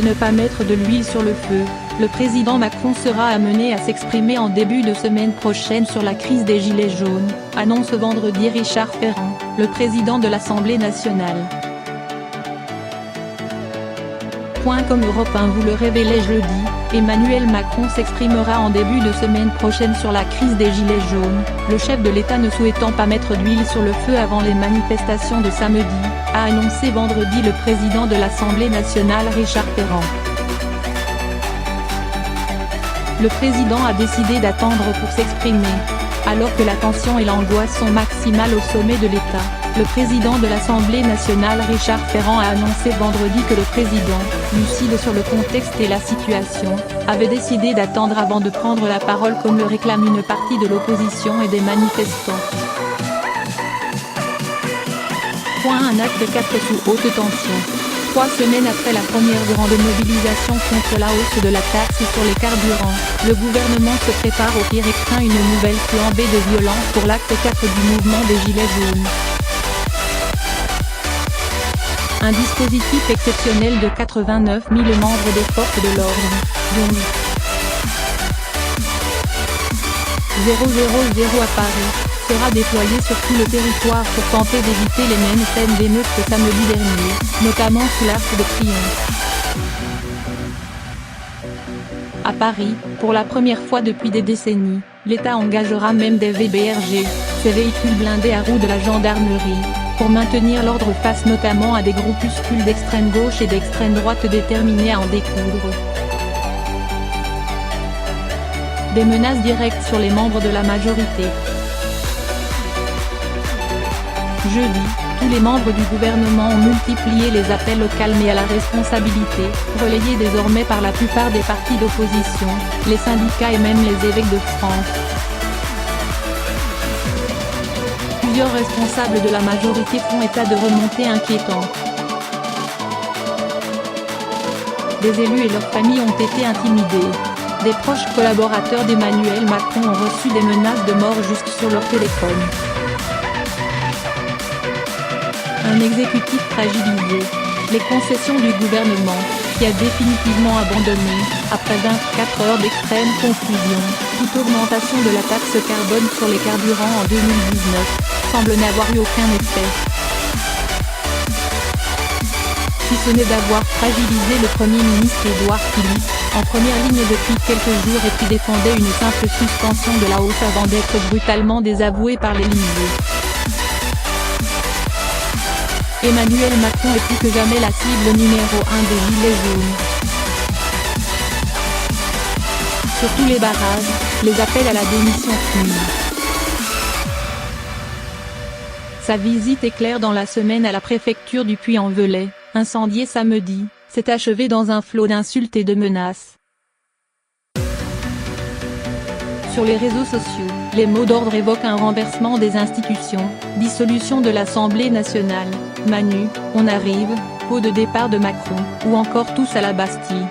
de ne pas mettre de l'huile sur le feu, le président Macron sera amené à s'exprimer en début de semaine prochaine sur la crise des Gilets jaunes, annonce vendredi Richard Ferrand, le président de l'Assemblée nationale. Comme Europe 1 vous le révélait jeudi, Emmanuel Macron s'exprimera en début de semaine prochaine sur la crise des Gilets jaunes, le chef de l'État ne souhaitant pas mettre d'huile sur le feu avant les manifestations de samedi, a annoncé vendredi le président de l'Assemblée nationale Richard Ferrand. Le président a décidé d'attendre pour s'exprimer. Alors que la tension et l'angoisse sont maximales au sommet de l'État, le président de l'Assemblée nationale Richard Ferrand a annoncé vendredi que le président, lucide sur le contexte et la situation, avait décidé d'attendre avant de prendre la parole comme le réclame une partie de l'opposition et des manifestants. Un acte 4 sous haute tension. 3 semaines après la première grande mobilisation contre la hausse de la taxe sur les carburants, le gouvernement se prépare au pire et craint une nouvelle flambée de violence pour l'acte 4 du mouvement des Gilets jaunes. Un dispositif exceptionnel de 89 000 membres des forces de l'ordre, dont 000 à Paris, sera déployé sur tout le territoire pour tenter d'éviter les mêmes scènes d'émeutes que samedi dernier, notamment sous l'Arc de Triomphe. À Paris, pour la première fois depuis des décennies, l'État engagera même des VBRG, ces véhicules blindés à roues de la gendarmerie, pour maintenir l'ordre face notamment à des groupuscules d'extrême gauche et d'extrême droite déterminés à en découdre. Des menaces directes sur les membres de la majorité. Jeudi, tous les membres du gouvernement ont multiplié les appels au calme et à la responsabilité, relayés désormais par la plupart des partis d'opposition, les syndicats et même les évêques de France. Plusieurs responsables de la majorité font état de remontées inquiétantes. Des élus et leurs familles ont été intimidés. Des proches collaborateurs d'Emmanuel Macron ont reçu des menaces de mort jusque sur leur téléphone. Un exécutif fragilisé. Les concessions du gouvernement, qui a définitivement abandonné, après 24 heures d'extrême confusion, toute augmentation de la taxe carbone sur les carburants en 2019, semble n'avoir eu aucun effet. Si ce n'est d'avoir fragilisé le Premier ministre Édouard Philippe, en première ligne depuis quelques jours et qui défendait une simple suspension de la hausse avant d'être brutalement désavoué par l'Élysée. Emmanuel Macron est plus que jamais la cible numéro 1 des Gilets jaunes. Sur tous les barrages, les appels à la démission fument. Sa visite éclair dans la semaine à la préfecture du Puy-en-Velay, incendiée samedi, s'est achevée dans un flot d'insultes et de menaces. Sur les réseaux sociaux, les mots d'ordre évoquent un renversement des institutions, dissolution de l'Assemblée nationale, Manu, on arrive, pot de départ de Macron, ou encore tous à la Bastille.